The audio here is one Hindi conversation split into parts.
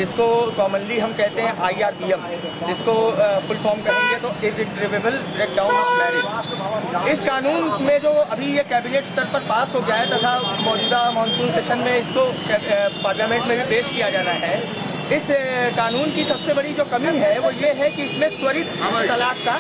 इसको कॉमनली हम कहते हैं IRBM, जिसको फुल फॉर्म कहेंगे तो इर्रिट्रीवेबल ब्रेकडाउन ऑफ मैरिज। इस कानून में जो अभी ये कैबिनेट स्तर पर पास हो गया है तथा मौजूदा मानसून सेशन में इसको पार्लियामेंट में भी पेश किया जाना है, इस कानून की सबसे बड़ी जो कमी है वो ये है कि इसमें त्वरित तलाक का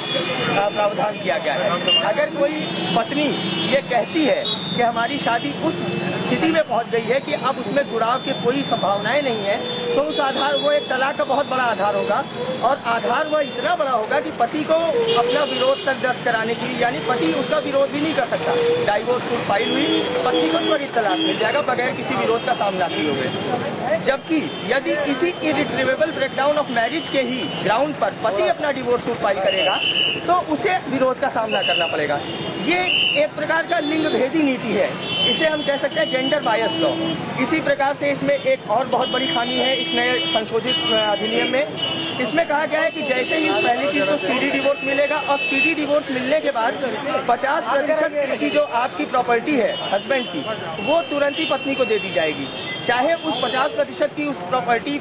प्रावधान किया गया है। अगर कोई पत्नी ये कहती है कि हमारी शादी उस स्थिति में पहुंच गई है कि अब उसमें जुड़ाव की कोई संभावनाएं नहीं है, तो उस आधार वो एक तलाक का बहुत बड़ा आधार होगा, और आधार वह इतना बड़ा होगा कि पति को अपना विरोध तक दर्ज कराने के लिए, यानी पति उसका विरोध भी नहीं कर सकता। डाइवोर्स सूट फाइल हुई, पति को त्वरित तलाक मिल जाएगा बगैर किसी विरोध का सामना किए हुए। जबकि यदि इसी इर्रिट्रीवेबल ब्रेकडाउन ऑफ मैरिज के ही ग्राउंड पर पति अपना डिवोर्स सूट फाइल करेगा तो उसे विरोध का सामना करना पड़ेगा। ये एक प्रकार का लिंग भेदी नीति है, इसे हम कह सकते हैं जेंडर बायस लॉ। इसी प्रकार से इसमें एक और बहुत बड़ी खामी है इस नए संशोधित अधिनियम में। इसमें कहा गया है कि जैसे ही पहली चीज तो स्पीडी डिवोर्स मिलेगा, और स्पीडी डिवोर्स मिलने के बाद 50% की जो आपकी प्रॉपर्टी है हस्बैंड की, वो तुरंत ही पत्नी को दे दी जाएगी, चाहे उस 50% की उस प्रॉपर्टी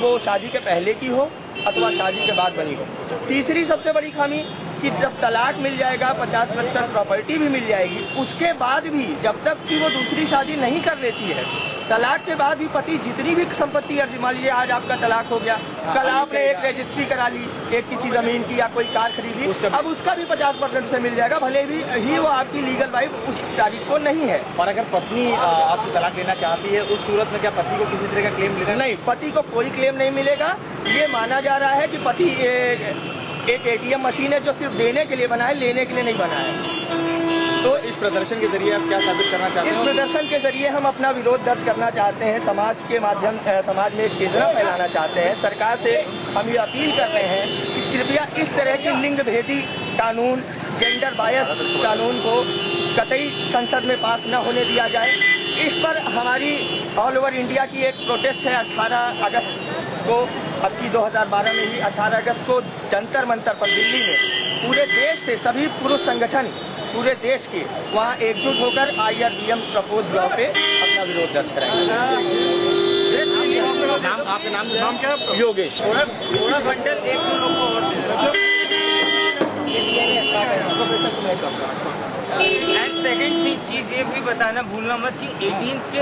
वो शादी के पहले की हो अथवा शादी के बाद बनी हो। तीसरी सबसे बड़ी खामी कि जब तलाक मिल जाएगा, 50% प्रॉपर्टी भी मिल जाएगी, उसके बाद भी जब तक कि वो दूसरी शादी नहीं कर लेती है, तलाक के बाद भी पति जितनी भी संपत्ति, मान लीजिए आज आपका तलाक हो गया, कल आपने एक रजिस्ट्री करा ली एक किसी जमीन की या कोई कार खरीदी, अब उसका भी 50% से मिल जाएगा, भले ही वो आपकी लीगल वाइफ उस तारीख को नहीं है। और अगर पत्नी आपसे तलाक लेना चाहती है, उस सूरत में क्या पति को किसी तरह का क्लेम मिलेगा? नहीं, पति को कोई क्लेम नहीं मिलेगा। ये माना जा रहा है कि पति एक ATM मशीन है जो सिर्फ देने के लिए बना है, लेने के लिए नहीं बना है। तो इस प्रदर्शन के जरिए आप क्या साबित करना चाहते हैं? इस प्रदर्शन के जरिए हम अपना विरोध दर्ज करना चाहते हैं, समाज के माध्यम समाज में एक चेतना फैलाना चाहते हैं। सरकार से हम ये अपील कर रहे हैं कि कृपया इस तरह के लिंग भेदी कानून, जेंडर बायस कानून को कतई संसद में पास न होने दिया जाए। इस पर हमारी ऑल ओवर इंडिया की एक प्रोटेस्ट है 18 अगस्त को, अब की 2012 में ही 18 अगस्त को जंतर मंतर पर दिल्ली में पूरे देश से सभी पुरुष संगठन पूरे देश के वहाँ एकजुट होकर IRBM प्रपोज लॉ पे अपना विरोध दर्ज कराएंगे। आपका नाम क्या? योगेश। थोड़ा बंडल एक दो लोग को और एंड सेकेंड चीज ये भी बताना भूलना मत कि 18 के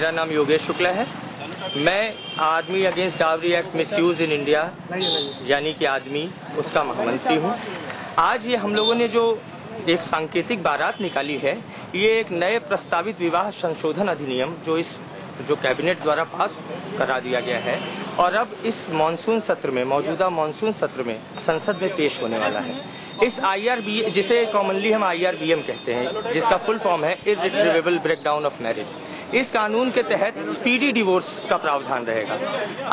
मेरा नाम योगेश शुक्ला है। मैं आदमी against dowry act misuse in India यानी कि आदमी उसका महामंत्री हूँ। आज ये हम लोगों ने जो एक सांकेतिक बारात निकाली है, ये एक नए प्रस्तावित विवाह संशोधन अधिनियम जो कैबिनेट द्वारा पास करा दिया गया है और अब इस मॉनसून सत्र में, मौजूदा मॉनसून सत्र में संसद में पेश होने वाला है। इस IRB, जिसे कॉमनली हम IRBM कहते हैं, जिसका फुल फॉर्म है इर्रिट्रीवेबल ब्रेकडाउन ऑफ मैरिज, इस कानून के तहत स्पीडी डिवोर्स का प्रावधान रहेगा।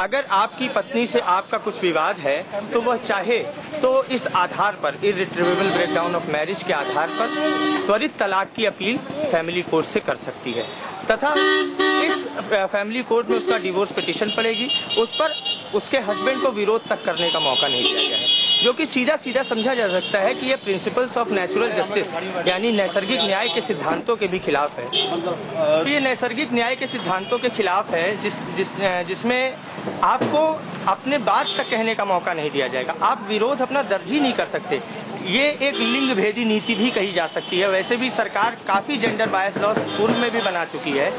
अगर आपकी पत्नी से आपका कुछ विवाद है तो वह चाहे तो इस आधार पर, इर्रिट्रीवेबल ब्रेकडाउन ऑफ मैरिज के आधार पर त्वरित तलाक की अपील फैमिली कोर्ट से कर सकती है तथा इस फैमिली कोर्ट में उसका डिवोर्स पिटीशन पड़ेगी। उस पर उसके हस्बैंड को विरोध तक करने का मौका नहीं दिया गया है, जो कि सीधा सीधा समझा जा सकता है कि ये प्रिंसिपल्स ऑफ नेचुरल जस्टिस यानी नैसर्गिक न्याय के सिद्धांतों के भी खिलाफ है। ये नैसर्गिक न्याय के सिद्धांतों के खिलाफ है जिसमें आपको अपने बात तक कहने का मौका नहीं दिया जाएगा, आप विरोध अपना दर्ज ही नहीं कर सकते। ये एक लिंग भेदी नीति भी कही जा सकती है। वैसे भी सरकार काफी जेंडर बायस लॉ पूर्व में भी बना चुकी है।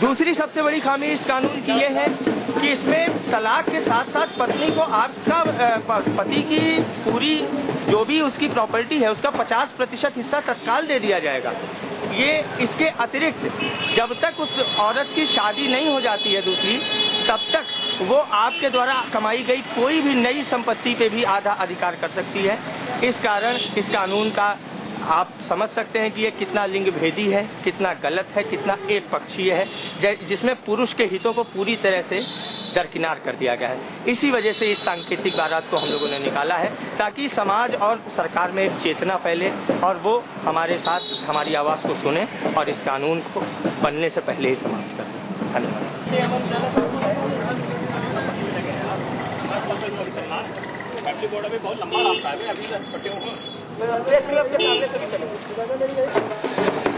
दूसरी सबसे बड़ी खामी इस कानून की यह है कि इसमें तलाक के साथ साथ पत्नी को आपका पति की पूरी जो भी उसकी प्रॉपर्टी है उसका 50% हिस्सा तत्काल दे दिया जाएगा। ये इसके अतिरिक्त जब तक उस औरत की शादी नहीं हो जाती है दूसरी, तब तक वो आपके द्वारा कमाई गई कोई भी नई संपत्ति पे भी आधा अधिकार कर सकती है। इस कारण इस कानून का आप समझ सकते हैं कि ये कितना लिंग भेदी है, कितना गलत है, कितना एक पक्षीय है, जिसमें पुरुष के हितों को पूरी तरह से दरकिनार कर दिया गया है। इसी वजह से इस सांकेतिक बारात को हम लोगों ने निकाला है ताकि समाज और सरकार में एक चेतना फैले और वो हमारे साथ हमारी आवाज को सुने और इस कानून को बनने से पहले ही समाप्त कर दें। धन्यवाद। बहुत लंबा रास्ता है, अभी प्रेस क्लब के सामने से भी चलेंगे।